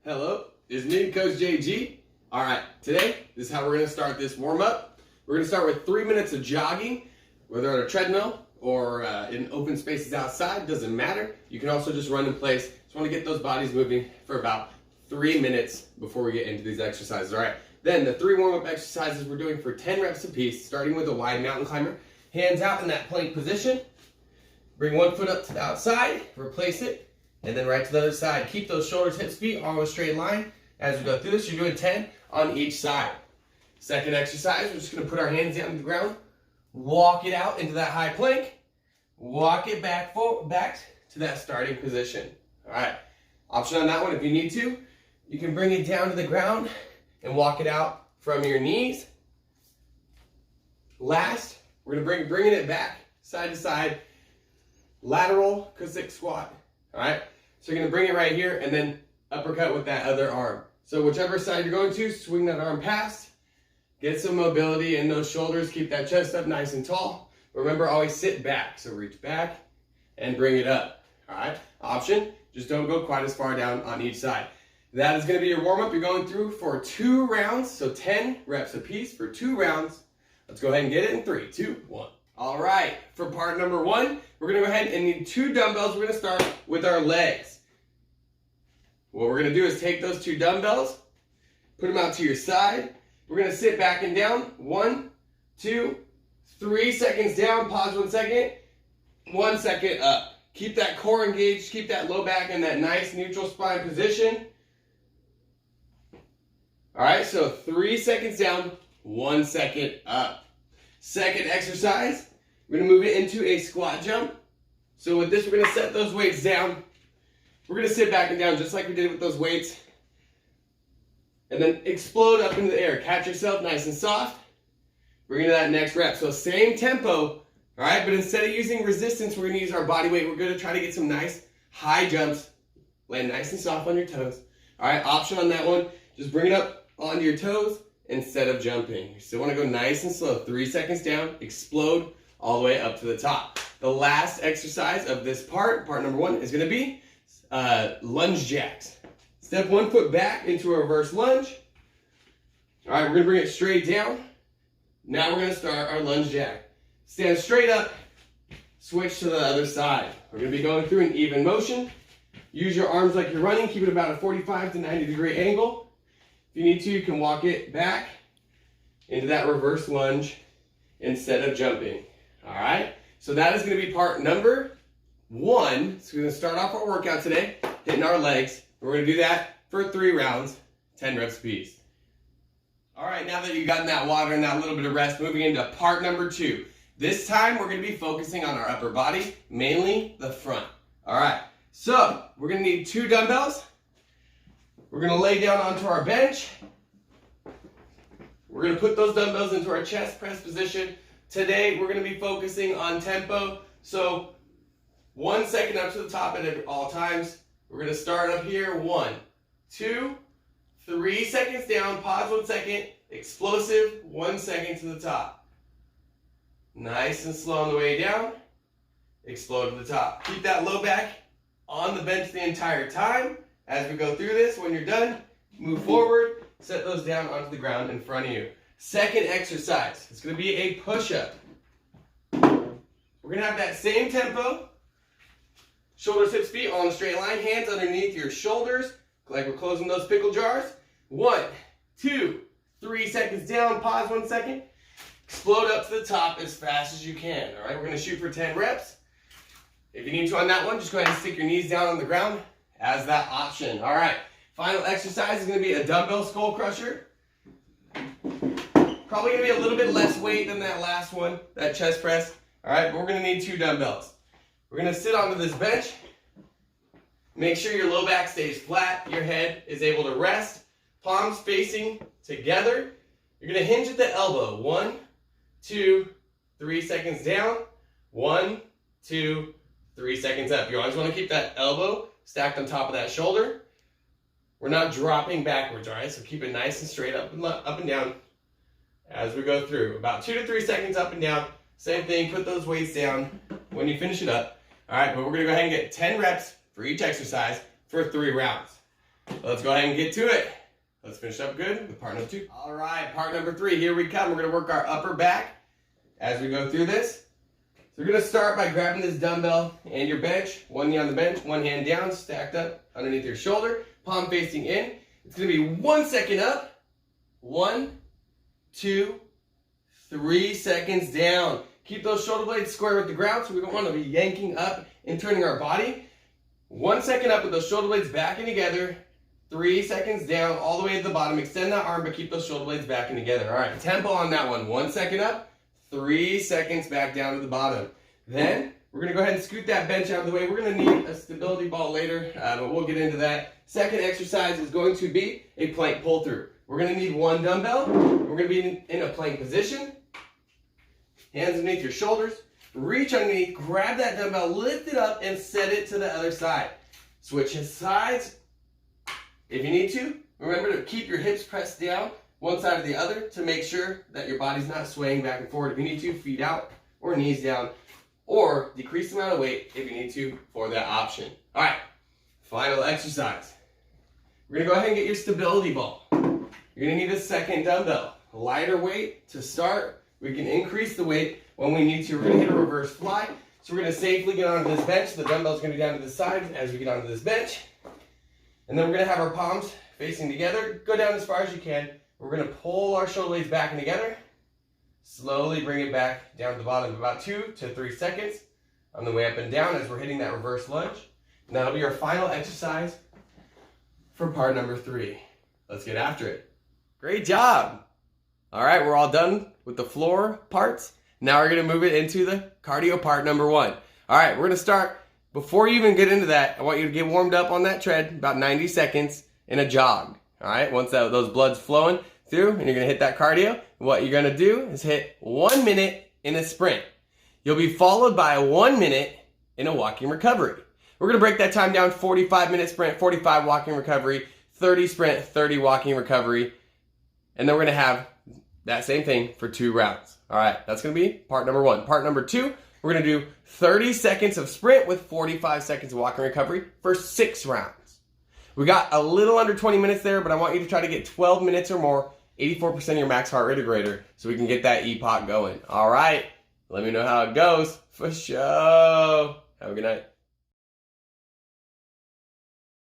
Hello, it's me, Coach JG. All right, today, this is how we're gonna start this warm-up. We're gonna start with 3 minutes of jogging, whether on a treadmill or in open spaces outside, doesn't matter. You can also just run in place. Just wanna get those bodies moving for about 3 minutes before we get into these exercises, all right? Then the 3 warm-up exercises we're doing for 10 reps apiece, starting with a wide mountain climber. Hands out in that plank position. Bring one foot up to the outside, replace it, and then right to the other side. Keep those shoulders, hips, feet all in a straight line. As we go through this, you're doing 10 on each side. Second exercise, we're just gonna put our hands down to the ground, walk it out into that high plank, walk it back to that starting position. All right, option on that one, if you need to, you can bring it down to the ground and walk it out from your knees. Last, we're gonna bringing it back side to side, lateral Cossack squat. All right, so you're gonna bring it right here and then uppercut with that other arm. So whichever side you're going to, swing that arm past, get some mobility in those shoulders, keep that chest up nice and tall. Remember, always sit back, so reach back and bring it up. All right, option, just don't go quite as far down on each side. That is gonna be your warm-up. You're going through for 2 rounds, so 10 reps apiece for 2 rounds. Let's go ahead and get it in 3, 2, 1. All right, for part number 1, we're gonna go ahead and need 2 dumbbells. We're gonna start with our legs. What we're gonna do is take those 2 dumbbells, put them out to your side. We're gonna sit back and down. 1, 2, 3 seconds down, pause 1 second, 1 second up. Keep that core engaged, keep that low back in that nice neutral spine position. All right, so 3 seconds down, 1 second up. Second exercise, we're gonna move it into a squat jump. So with this, we're gonna set those weights down. We're gonna sit back and down just like we did with those weights. And then explode up into the air. Catch yourself nice and soft. Bring it to that next rep. So same tempo, all right? But instead of using resistance, we're gonna use our body weight. We're gonna try to get some nice high jumps. Land nice and soft on your toes. All right, option on that one, just bring it up onto your toes instead of jumping. You still wanna go nice and slow. 3 seconds down, explode all the way up to the top. The last exercise of this part number 1, is gonna be lunge jacks. Step 1 foot back into a reverse lunge. All right, we're gonna bring it straight down. Now we're gonna start our lunge jack. Stand straight up, switch to the other side. We're gonna be going through an even motion. Use your arms like you're running, keep it about a 45 to 90 degree angle. If you need to, you can walk it back into that reverse lunge instead of jumping. All right, so that is gonna be part number 1. So we're gonna start off our workout today, hitting our legs. We're gonna do that for 3 rounds, 10 reps apiece. All right, now that you've gotten that water and that little bit of rest, moving into part number 2. This time, we're gonna be focusing on our upper body, mainly the front. All right, so we're gonna need 2 dumbbells. We're gonna lay down onto our bench. We're gonna put those dumbbells into our chest press position. Today, we're gonna be focusing on tempo. So 1 second up to the top at all times. We're gonna start up here. 1, 2, 3 seconds down, pause 1 second, explosive, 1 second to the top. Nice and slow on the way down, explode to the top. Keep that low back on the bench the entire time. As we go through this, when you're done, move forward, set those down onto the ground in front of you. Second exercise, it's gonna be a push-up. We're gonna have that same tempo. Shoulders, hips, feet all in a straight line. Hands underneath your shoulders, like we're closing those pickle jars. 1, 2, 3 seconds down, pause 1 second. Explode up to the top as fast as you can. All right, we're gonna shoot for 10 reps. If you need to on that one, just go ahead and stick your knees down on the ground as that option. All right, final exercise is gonna be a dumbbell skull crusher. Probably gonna be a little bit less weight than that last one, that chest press. All right, but we're gonna need 2 dumbbells. We're gonna sit onto this bench. Make sure your low back stays flat, your head is able to rest, palms facing together. You're gonna hinge at the elbow. 1, 2, 3 seconds down. 1, 2, 3 seconds up. You always wanna keep that elbow stacked on top of that shoulder. We're not dropping backwards, all right? So keep it nice and straight up and down as we go through. About 2 to 3 seconds up and down. Same thing, put those weights down when you finish it up. All right, but we're gonna go ahead and get 10 reps for each exercise for 3 rounds. Let's go ahead and get to it. Let's finish up good with part number 2. All right, part number 3. Here we come. We're going to work our upper back as we go through this. So we're going to start by grabbing this dumbbell and your bench. One knee on the bench, one hand down, stacked up underneath your shoulder, palm facing in. It's going to be 1 second up. 1, 2, 3 seconds down. Keep those shoulder blades square with the ground, so we don't want to be yanking up and turning our body. 1 second up with those shoulder blades backing together. 3 seconds down, all the way to the bottom. Extend that arm, but keep those shoulder blades backing together. All right, tempo on that one. 1 second up, 3 seconds back down to the bottom. Then we're going to go ahead and scoot that bench out of the way. We're going to need a stability ball later, but we'll get into that. Second exercise is going to be a plank pull through. We're going to need one dumbbell. We're going to be in a plank position. Hands underneath your shoulders. Reach underneath, grab that dumbbell, lift it up, and set it to the other side. Switch his sides if you need to. Remember to keep your hips pressed down one side or the other to make sure that your body's not swaying back and forward. If you need to, feet out or knees down, or decrease the amount of weight if you need to for that option. All right, final exercise. We're going to go ahead and get your stability ball. You're going to need a second dumbbell. Lighter weight to start. We can increase the weight when we need to. We're going to hit a reverse fly. So we're going to safely get onto this bench. The dumbbell's going to be down to the side as we get onto this bench. And then we're going to have our palms facing together. Go down as far as you can. We're going to pull our shoulder blades back and together. Slowly bring it back down to the bottom, about 2 to 3 seconds on the way up and down as we're hitting that reverse lunge. And that'll be our final exercise for part number 3. Let's get after it. Great job. All right, we're all done with the floor parts. Now we're going to move it into the cardio part number 1. All right, we're going to start. Before you even get into that, I want you to get warmed up on that tread, about 90 seconds in a jog. All right, once those blood's flowing through and you're going to hit that cardio, what you're going to do is hit 1 minute in a sprint. You'll be followed by 1 minute in a walking recovery. We're going to break that time down: 45-minute sprint, 45 walking recovery, 30 sprint, 30 walking recovery. And then we're going to have that same thing for 2 rounds. All right, that's going to be part number 1. Part number 2, we're going to do 30 seconds of sprint with 45 seconds of walking recovery for 6 rounds. We got a little under 20 minutes there, but I want you to try to get 12 minutes or more, 84% of your max heart rate or greater, so we can get that EPOC going. All right, let me know how it goes. For sure. Have a good night.